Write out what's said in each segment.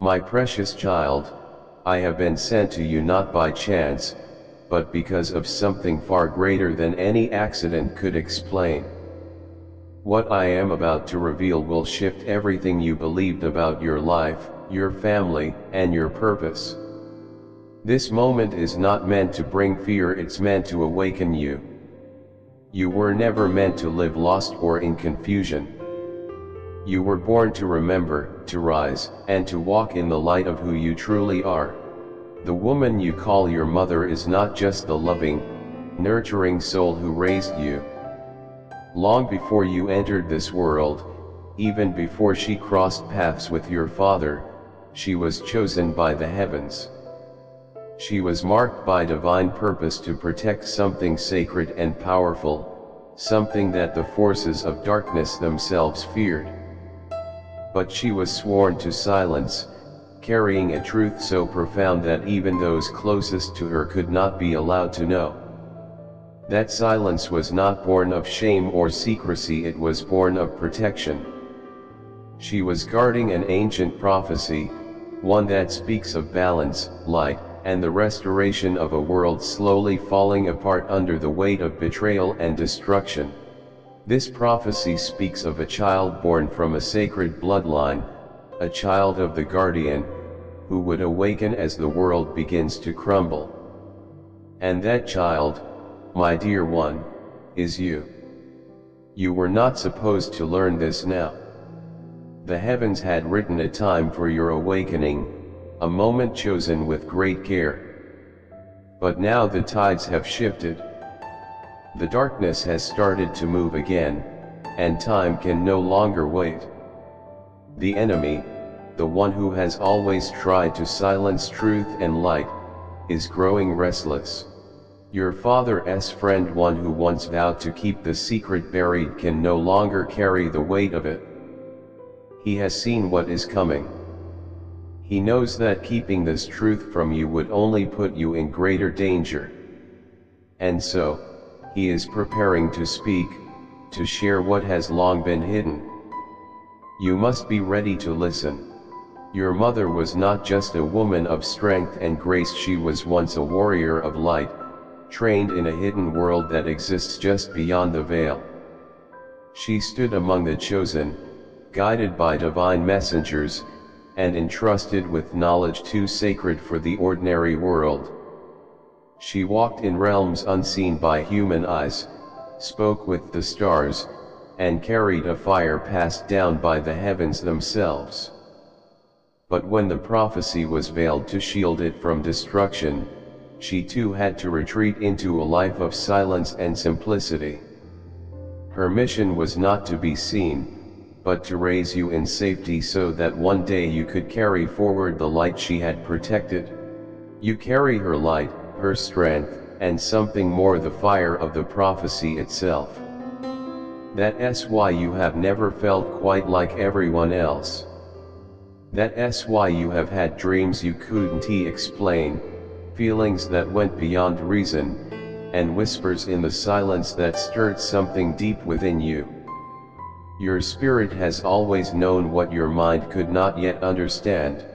My precious child, I have been sent to you not by chance, but because of something far greater than any accident could explain. What I am about to reveal will shift everything you believed about your life, your family, and your purpose. This moment is not meant to bring fear, it's meant to awaken you. You were never meant to live lost or in confusion. You were born to remember, to rise, and to walk in the light of who you truly are. The woman you call your mother is not just the loving, nurturing soul who raised you. Long before you entered this world, even before she crossed paths with your father, she was chosen by the heavens. She was marked by divine purpose to protect something sacred and powerful, something that the forces of darkness themselves feared. But she was sworn to silence, carrying a truth so profound that even those closest to her could not be allowed to know. That silence was not born of shame or secrecy, it was born of protection. She was guarding an ancient prophecy, one that speaks of balance, light, and the restoration of a world slowly falling apart under the weight of betrayal and destruction. This prophecy speaks of a child born from a sacred bloodline, a child of the guardian, who would awaken as the world begins to crumble. And that child, my dear one, is you. You were not supposed to learn this now. The heavens had written a time for your awakening, a moment chosen with great care. But now the tides have shifted. The darkness has started to move again, and time can no longer wait. The enemy, the one who has always tried to silence truth and light, is growing restless. Your father's friend, one who once vowed to keep the secret buried, can no longer carry the weight of it. He has seen what is coming. He knows that keeping this truth from you would only put you in greater danger. And so, he is preparing to speak, to share what has long been hidden. You must be ready to listen. Your mother was not just a woman of strength and grace, she was once a warrior of light, trained in a hidden world that exists just beyond the veil. She stood among the chosen, guided by divine messengers, and entrusted with knowledge too sacred for the ordinary world. She walked in realms unseen by human eyes, spoke with the stars, and carried a fire passed down by the heavens themselves. But when the prophecy was veiled to shield it from destruction, she too had to retreat into a life of silence and simplicity. Her mission was not to be seen, but to raise you in safety so that one day you could carry forward the light she had protected. You carry her light, her strength, and something more, the fire of the prophecy itself. That's why you have never felt quite like everyone else. That's why you have had dreams you couldn't explain, feelings that went beyond reason, and whispers in the silence that stirred something deep within you. Your spirit has always known what your mind could not yet understand.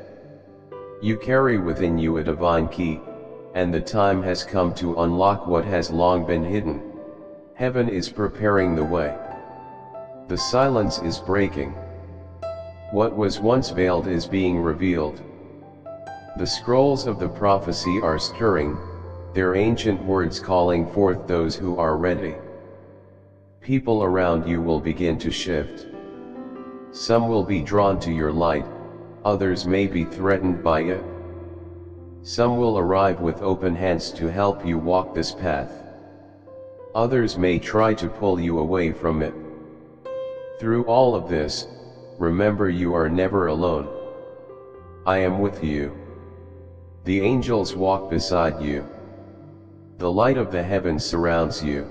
You carry within you a divine key, and the time has come to unlock what has long been hidden. Heaven is preparing the way. The silence is breaking. What was once veiled is being revealed. The scrolls of the prophecy are stirring, their ancient words calling forth those who are ready. People around you will begin to shift. Some will be drawn to your light, others may be threatened by it. Some will arrive with open hands to help you walk this path. Others may try to pull you away from it. Through all of this, remember you are never alone. I am with you. The angels walk beside you. The light of the heavens surrounds you.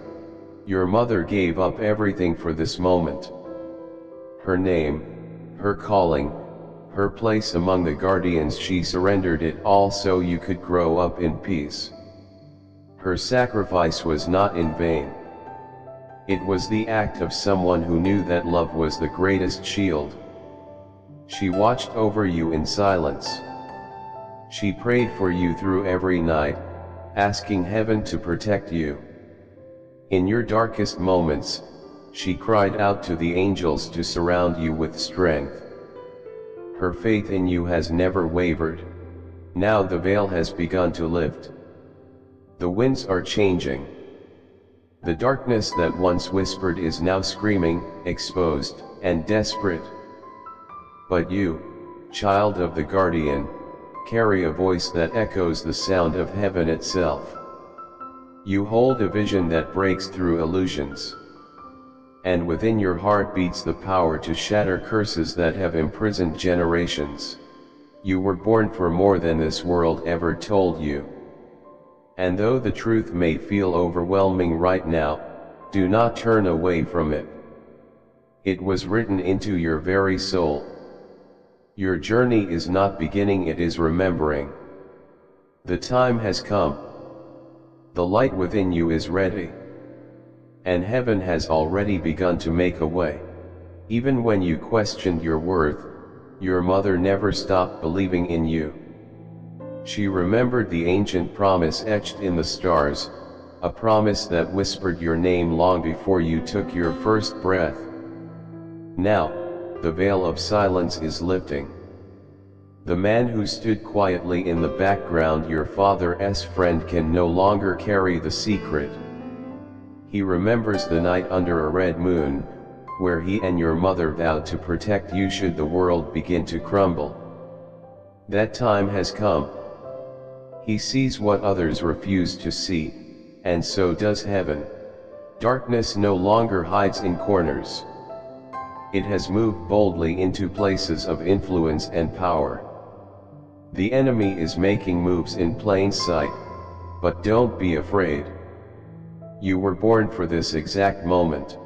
Your mother gave up everything for this moment. Her name, her calling, her place among the guardians, she surrendered it all so you could grow up in peace. Her sacrifice was not in vain. It was the act of someone who knew that love was the greatest shield. She watched over you in silence. She prayed for you through every night, asking heaven to protect you. In your darkest moments, she cried out to the angels to surround you with strength. Her faith in you has never wavered. Now the veil has begun to lift. The winds are changing. The darkness that once whispered is now screaming, exposed, and desperate. But you, child of the guardian, carry a voice that echoes the sound of heaven itself. You hold a vision that breaks through illusions. And within your heart beats the power to shatter curses that have imprisoned generations. You were born for more than this world ever told you. And though the truth may feel overwhelming right now, do not turn away from it. It was written into your very soul. Your journey is not beginning, it is remembering. The time has come. The light within you is ready. And heaven has already begun to make a way. Even when you questioned your worth, your mother never stopped believing in you. She remembered the ancient promise etched in the stars, a promise that whispered your name long before you took your first breath. Now, the veil of silence is lifting. The man who stood quietly in the background, your father's friend, can no longer carry the secret. He remembers the night under a red moon, where he and your mother vowed to protect you should the world begin to crumble. That time has come. He sees what others refuse to see, and so does heaven. Darkness no longer hides in corners. It has moved boldly into places of influence and power. The enemy is making moves in plain sight, but don't be afraid. You were born for this exact moment.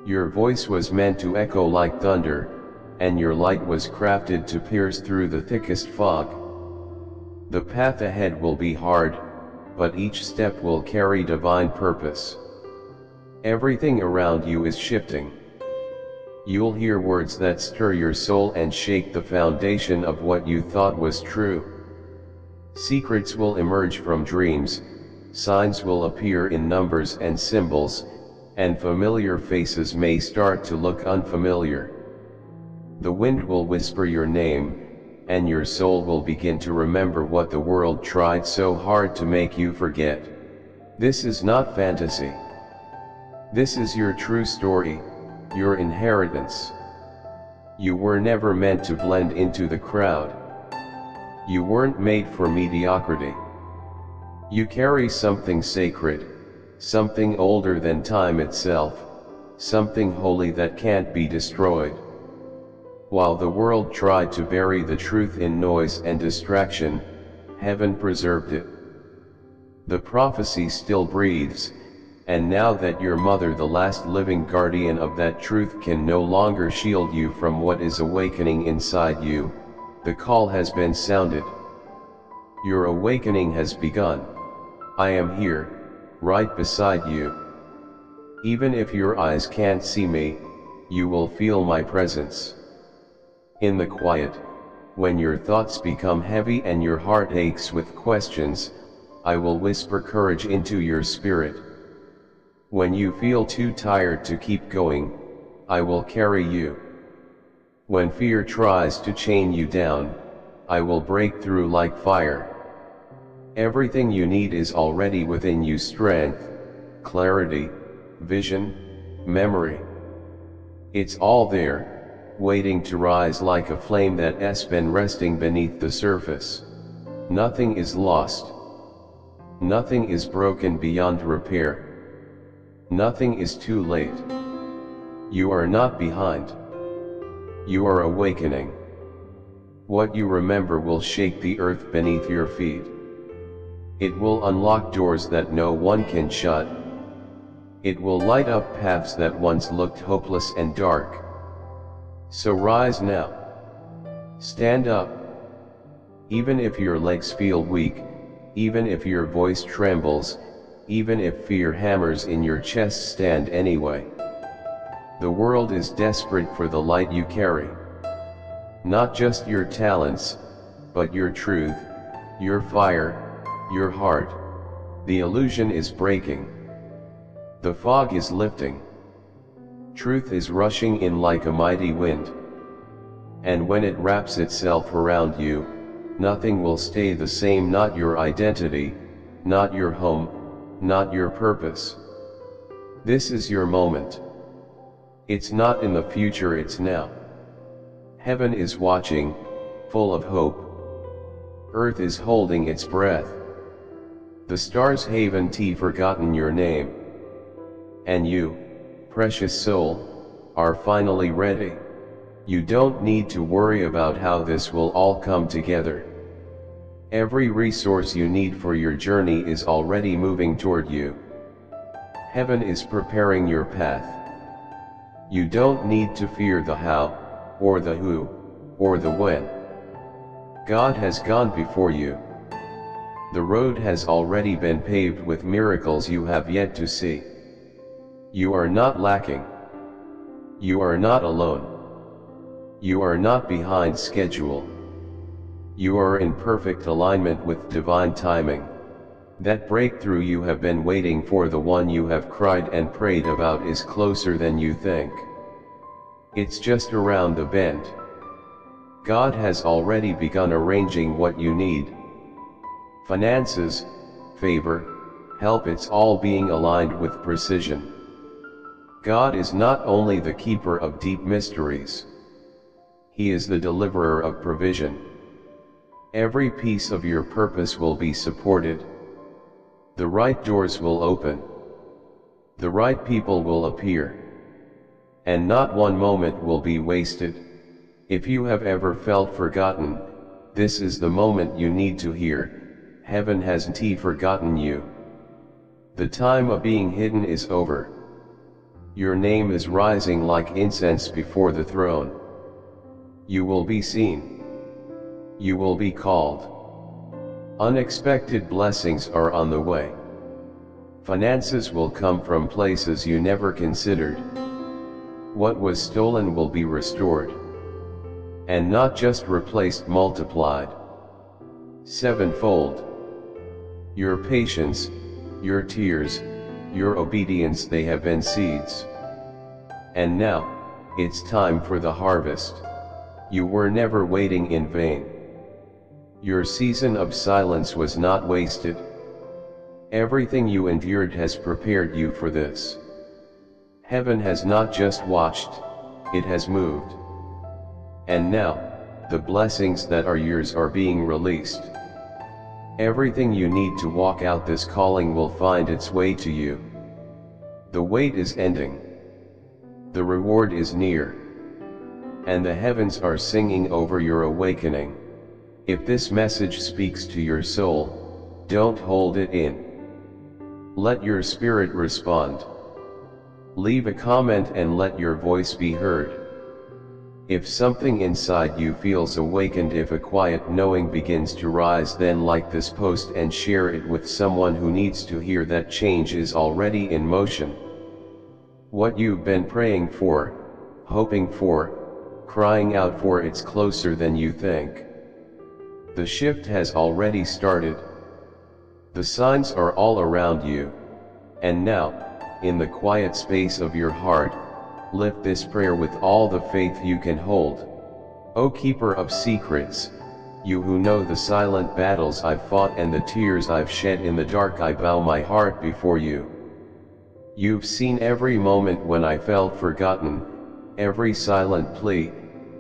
Your voice was meant to echo like thunder, and your light was crafted to pierce through the thickest fog. The path ahead will be hard, but each step will carry divine purpose. Everything around you is shifting. You'll hear words that stir your soul and shake the foundation of what you thought was true. Secrets will emerge from dreams, signs will appear in numbers and symbols, and familiar faces may start to look unfamiliar. The wind will whisper your name, and your soul will begin to remember what the world tried so hard to make you forget. This is not fantasy. This is your true story, your inheritance. You were never meant to blend into the crowd. You weren't made for mediocrity. You carry something sacred, something older than time itself, something holy that can't be destroyed. While the world tried to bury the truth in noise and distraction, heaven preserved it. The prophecy still breathes, and now that your mother, the last living guardian of that truth, can no longer shield you from what is awakening inside you, the call has been sounded. Your awakening has begun. I am here, right beside you. Even if your eyes can't see me, you will feel my presence. In the quiet, when your thoughts become heavy and your heart aches with questions, I will whisper courage into your spirit. When you feel too tired to keep going, I will carry you. When fear tries to chain you down, I will break through like fire. Everything you need is already within you: strength, clarity, vision, memory. It's all there, waiting to rise like a flame that's been resting beneath the surface. Nothing is lost. Nothing is broken beyond repair. Nothing is too late. You are not behind. You are awakening. What you remember will shake the earth beneath your feet. It will unlock doors that no one can shut. It will light up paths that once looked hopeless and dark. So rise now. Stand up. Even if your legs feel weak, even if your voice trembles, even if fear hammers in your chest, stand anyway. The world is desperate for the light you carry. not just your talents, but your truth, your fire, your heart. The illusion is breaking. The fog is lifting. Truth is rushing in like a mighty wind. And when it wraps itself around you, nothing will stay the same, not your identity, not your home, not your purpose. This is your moment. It's not in the future, it's now. Heaven is watching, full of hope. Earth is holding its breath. The stars haven't forgotten your name. And you, precious soul, are finally ready. You don't need to worry about how this will all come together. Every resource you need for your journey is already moving toward you. Heaven is preparing your path. You don't need to fear the how, or the who, or the when. God has gone before you. The road has already been paved with miracles you have yet to see. You are not lacking. You are not alone. You are not behind schedule. You are in perfect alignment with divine timing. That breakthrough you have been waiting for, the one you have cried and prayed about, is closer than you think. It's just around the bend. God has already begun arranging what you need. Finances, favor, help, it's all being aligned with precision. God is not only the keeper of deep mysteries. He is the deliverer of provision. Every piece of your purpose will be supported. The right doors will open. The right people will appear. And not one moment will be wasted. If you have ever felt forgotten, this is the moment you need to hear. Heaven hasn't forgotten you. The time of being hidden is over. Your name is rising like incense before the throne. You will be seen. You will be called. Unexpected blessings are on the way. Finances will come from places you never considered. What was stolen will be restored. And not just replaced, multiplied. Sevenfold. Your patience, your tears, your obedience, they have been seeds. And now, it's time for the harvest. You were never waiting in vain. Your season of silence was not wasted. Everything you endured has prepared you for this. Heaven has not just watched, it has moved. And now, the blessings that are yours are being released. Everything you need to walk out this calling will find its way to you. The wait is ending. The reward is near. And the heavens are singing over your awakening. If this message speaks to your soul, don't hold it in. Let your spirit respond. Leave a comment and let your voice be heard. If something inside you feels awakened, if a quiet knowing begins to rise, then like this post and share it with someone who needs to hear that change is already in motion. What you've been praying for, hoping for, crying out for, it's closer than you think. The shift has already started. The signs are all around you. And now, in the quiet space of your heart, lift this prayer with all the faith you can hold. O keeper of secrets, you who know the silent battles I've fought and the tears I've shed in the dark, I bow my heart before you. You've seen every moment when I felt forgotten, every silent plea,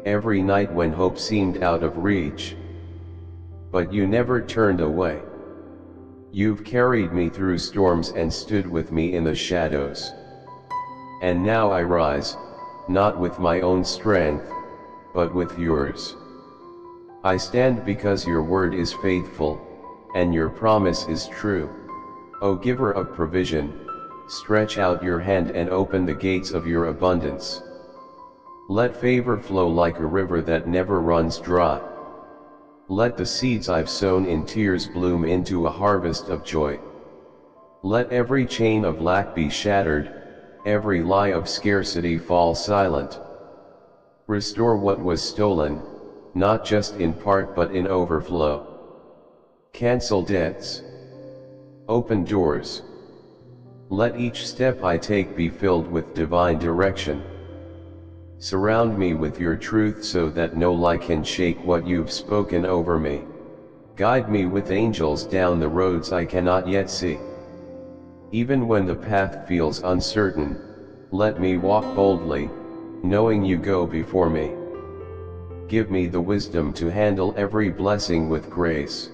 every night when hope seemed out of reach. But you never turned away. You've carried me through storms and stood with me in the shadows. And now I rise, not with my own strength, but with yours. I stand because your word is faithful, and your promise is true. O giver of provision, stretch out your hand and open the gates of your abundance. Let favor flow like a river that never runs dry. Let the seeds I've sown in tears bloom into a harvest of joy. Let every chain of lack be shattered, every lie of scarcity fall silent. Restore what was stolen, not just in part but in overflow. Cancel debts. Open doors. Let each step I take be filled with divine direction. Surround me with your truth so that no lie can shake what you've spoken over me. Guide me with angels down the roads I cannot yet see. Even when the path feels uncertain, let me walk boldly, knowing you go before me. Give me the wisdom to handle every blessing with grace.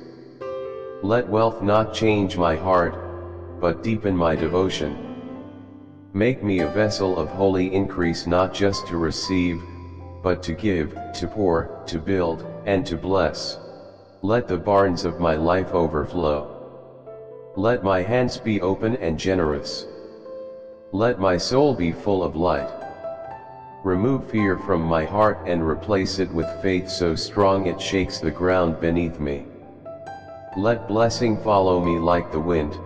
Let wealth not change my heart, but deepen my devotion. Make me a vessel of holy increase, not just to receive, but to give, to pour, to build, and to bless. Let the barns of my life overflow. Let my hands be open and generous. Let my soul be full of light. Remove fear from my heart and replace it with faith so strong it shakes the ground beneath me. Let blessing follow me like the wind,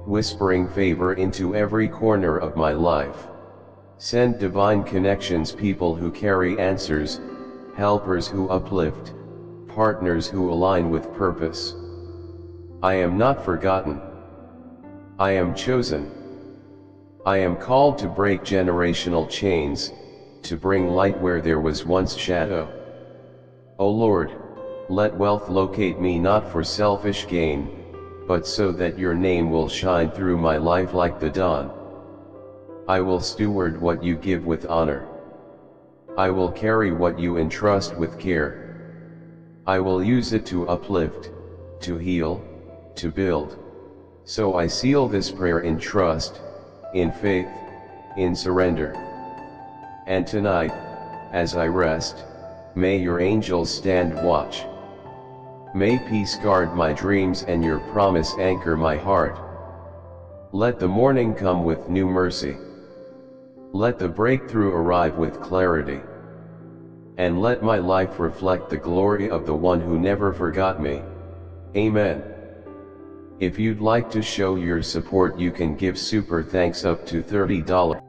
whispering favor into every corner of my life. Send divine connections, people who carry answers, helpers who uplift, partners who align with purpose. I am not forgotten. I am chosen. I am called to break generational chains, to bring light where there was once shadow. O Lord, let wealth locate me not for selfish gain, but so that your name will shine through my life like the dawn. I will steward what you give with honor. I will carry what you entrust with care. I will use it to uplift, to heal, to build. So I seal this prayer in trust, in faith, in surrender. And tonight, as I rest, may your angels stand watch. May peace guard my dreams and your promise anchor my heart. Let the morning come with new mercy. Let the breakthrough arrive with clarity. And let my life reflect the glory of the one who never forgot me. Amen. If you'd like to show your support, you can give super thanks up to $30.